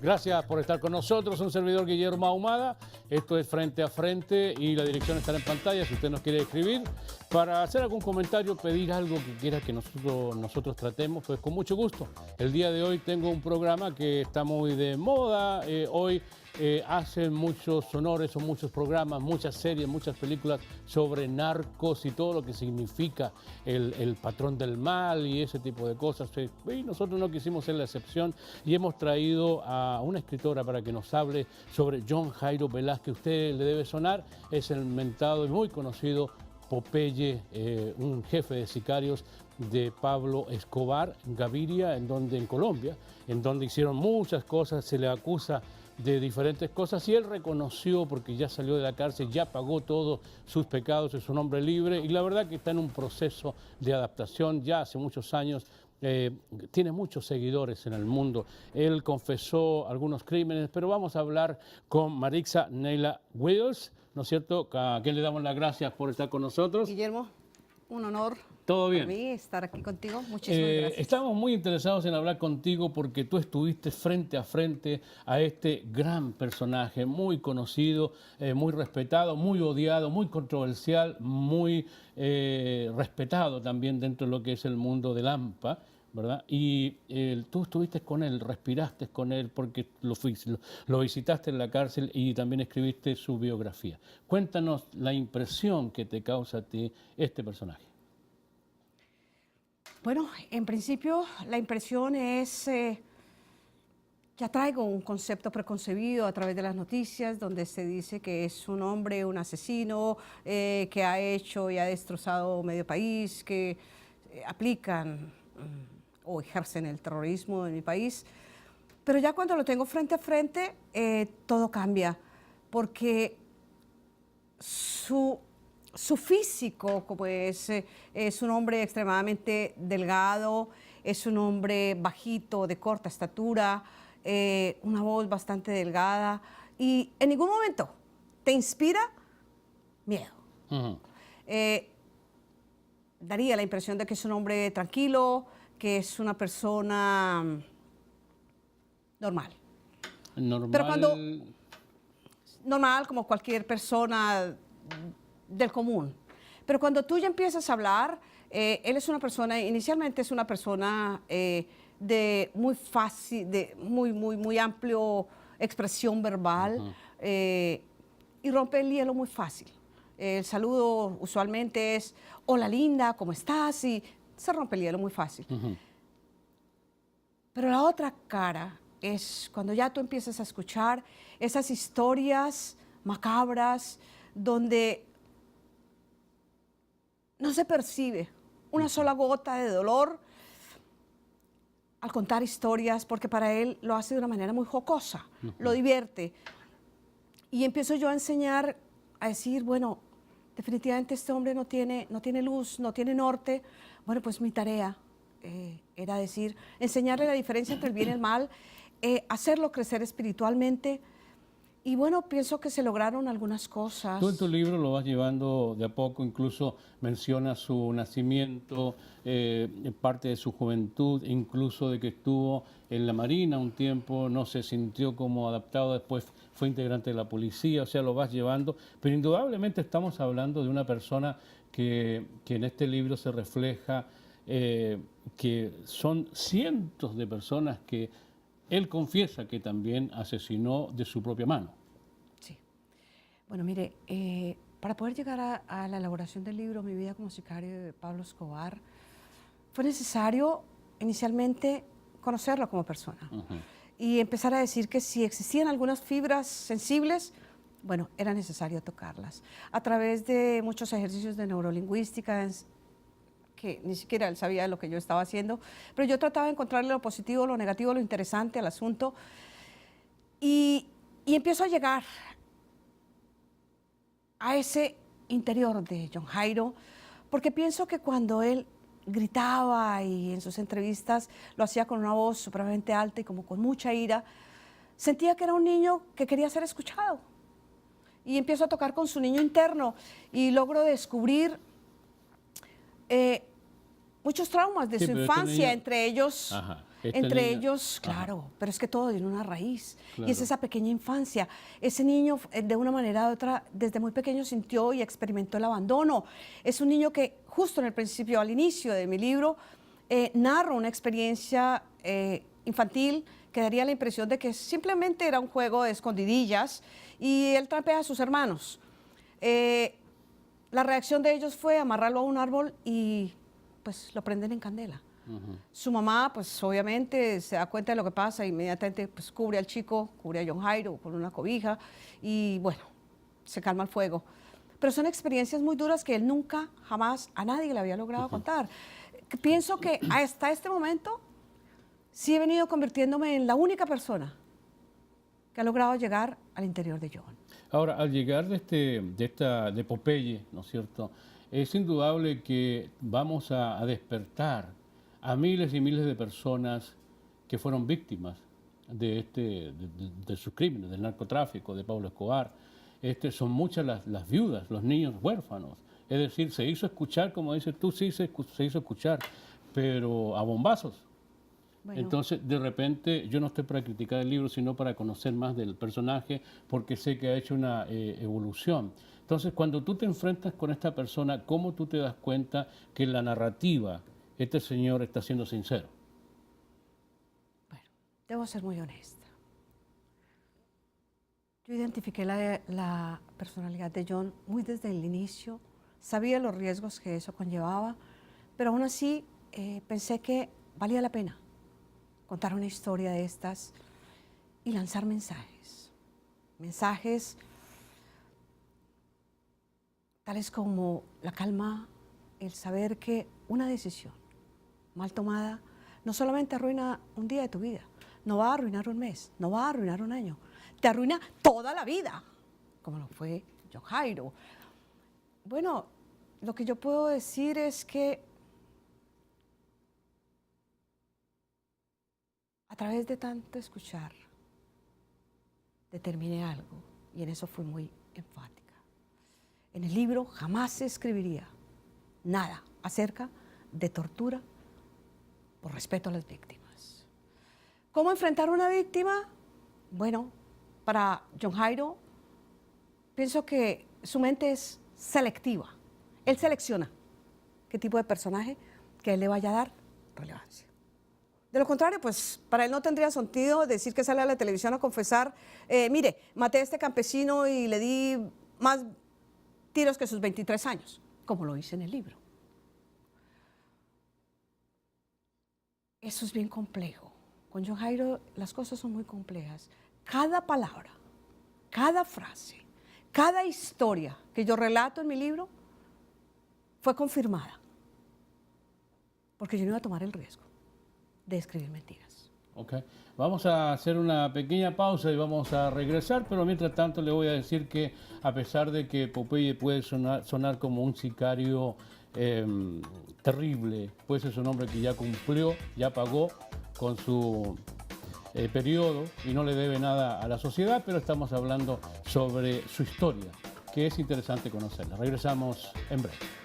Gracias por estar con nosotros. Un servidor, Guillermo Ahumada. Esto es Frente a Frente y la dirección estará en pantalla si usted nos quiere escribir. Para hacer algún comentario, pedir algo que quiera que nosotros tratemos, pues con mucho gusto. El día de hoy tengo un programa que está muy de moda. Hoy hacen muchos honores o muchos programas, muchas series, muchas películas sobre narcos y todo lo que significa el patrón del mal y ese tipo de cosas. Y nosotros no quisimos ser la excepción y hemos traído a una escritora para que nos hable sobre John Jairo Velázquez. Usted le debe sonar, es el mentado y muy conocido Popeye, un jefe de sicarios de Pablo Escobar Gaviria, en Colombia, en donde hicieron muchas cosas, se le acusa de diferentes cosas y él reconoció, porque ya salió de la cárcel, ya pagó todos sus pecados, es un hombre libre y la verdad que está en un proceso de adaptación ya hace muchos años. Tiene muchos seguidores en el mundo. Él confesó algunos crímenes, pero vamos a hablar con Marixa Neila Wills, ¿no es cierto? A quien le damos las gracias por estar con nosotros. Guillermo, un honor. ¿Todo bien? Para mí estar aquí contigo. Muchísimas gracias. Estamos muy interesados en hablar contigo porque tú estuviste frente a frente a este gran personaje, muy conocido, muy respetado, muy odiado, muy controversial, muy respetado también dentro de lo que es el mundo del AMPA, ¿verdad? Y tú estuviste con él, respiraste con él porque lo visitaste en la cárcel y también escribiste su biografía. Cuéntanos la impresión que te causa a ti este personaje. Bueno, en principio la impresión es, ya traigo un concepto preconcebido a través de las noticias donde se dice que es un hombre, un asesino, que ha hecho y ha destrozado medio país, que aplican o ejercen el terrorismo en mi país. Pero ya cuando lo tengo frente a frente, todo cambia, porque su físico, como es un hombre extremadamente delgado, es un hombre bajito, de corta estatura, una voz bastante delgada y en ningún momento te inspira miedo. Daría la impresión de que es un hombre tranquilo, que es una persona normal. Normal. Normal como cualquier persona del común. Pero cuando tú ya empiezas a hablar, él es una persona, inicialmente es una persona de muy fácil, de muy amplio expresión verbal y rompe el hielo muy fácil. El saludo usualmente es, hola linda, ¿cómo estás? Y se rompe el hielo muy fácil. Pero la otra cara es cuando ya tú empiezas a escuchar esas historias macabras donde no se percibe una sola gota de dolor al contar historias, porque para él lo hace de una manera muy jocosa, lo divierte. Y empiezo yo a enseñar, a decir, bueno, definitivamente este hombre no tiene luz, no tiene norte. Bueno, pues mi tarea era decir, enseñarle la diferencia entre el bien y el mal, hacerlo crecer espiritualmente. Y bueno, pienso que se lograron algunas cosas. Tú en tu libro lo vas llevando de a poco, incluso mencionas su nacimiento, parte de su juventud, incluso de que estuvo en la Marina un tiempo, no se sintió como adaptado, después fue integrante de la policía, o sea, lo vas llevando. Pero indudablemente estamos hablando de una persona que en este libro se refleja, que son cientos de personas que él confiesa que también asesinó de su propia mano. Sí. Bueno, mire, para poder llegar a la elaboración del libro Mi vida como sicario de Pablo Escobar, fue necesario inicialmente conocerlo como persona y empezar a decir que si existían algunas fibras sensibles, bueno, era necesario tocarlas. A través de muchos ejercicios de neurolingüística, que ni siquiera él sabía lo que yo estaba haciendo, pero yo trataba de encontrarle lo positivo, lo negativo, lo interesante al asunto y empiezo a llegar a ese interior de John Jairo, porque pienso que cuando él gritaba y en sus entrevistas lo hacía con una voz supremamente alta y como con mucha ira, sentía que era un niño que quería ser escuchado. Y empiezo a tocar con su niño interno y logro descubrir muchos traumas de su infancia, entre ellos Entre ellos, claro, pero es que todo tiene una raíz. Claro. Y es esa pequeña infancia. Ese niño, de una manera u otra, desde muy pequeño sintió y experimentó el abandono. Es un niño que justo en el principio, al inicio de mi libro, narra una experiencia infantil que daría la impresión de que simplemente era un juego de escondidillas y él trampea a sus hermanos. La reacción de ellos fue amarrarlo a un árbol y pues lo prenden en candela. Su mamá, pues obviamente se da cuenta de lo que pasa, inmediatamente pues cubre al chico, cubre a John Jairo con una cobija y bueno, se calma el fuego. Pero son experiencias muy duras que él nunca, jamás a nadie le había logrado contar. Pienso que hasta este momento sí he venido convirtiéndome en la única persona que ha logrado llegar al interior de John. Ahora, al llegar de Popeye, ¿no es cierto? Es indudable que vamos a despertar a miles y miles de personas que fueron víctimas de sus crímenes, del narcotráfico, de Pablo Escobar. Son muchas las viudas, los niños huérfanos. Es decir, se hizo escuchar, como dices tú, sí se hizo escuchar, pero a bombazos. Bueno. Entonces, de repente, yo no estoy para criticar el libro, sino para conocer más del personaje, porque sé que ha hecho una evolución. Entonces, cuando tú te enfrentas con esta persona, ¿cómo tú te das cuenta que la narrativa, este señor está siendo sincero? Bueno, debo ser muy honesta. Yo identifiqué la personalidad de John muy desde el inicio, sabía los riesgos que eso conllevaba, pero aún así pensé que valía la pena contar una historia de estas y lanzar mensajes. Mensajes tales como la calma, el saber que una decisión mal tomada no solamente arruina un día de tu vida, no va a arruinar un mes, no va a arruinar un año, te arruina toda la vida, como lo fue John Jairo. Bueno, lo que yo puedo decir es que a través de tanto escuchar, determiné algo y en eso fui muy enfática. En el libro jamás se escribiría nada acerca de tortura por respeto a las víctimas. ¿Cómo enfrentar a una víctima? Bueno, para John Jairo, pienso que su mente es selectiva. Él selecciona qué tipo de personaje que él le vaya a dar relevancia. De lo contrario, pues para él no tendría sentido decir que sale a la televisión a confesar, mire, maté a este campesino y le di más tiros que sus 23 años, como lo hice en el libro. Eso es bien complejo. Con John Jairo las cosas son muy complejas. Cada palabra, cada frase, cada historia que yo relato en mi libro fue confirmada, porque yo no iba a tomar el riesgo de escribir mentiras. Ok, vamos a hacer una pequeña pausa y vamos a regresar, pero mientras tanto le voy a decir que a pesar de que Popeye puede sonar como un sicario terrible, pues es un hombre que ya cumplió, ya pagó con su periodo y no le debe nada a la sociedad, pero estamos hablando sobre su historia, que es interesante conocerla. Regresamos en breve.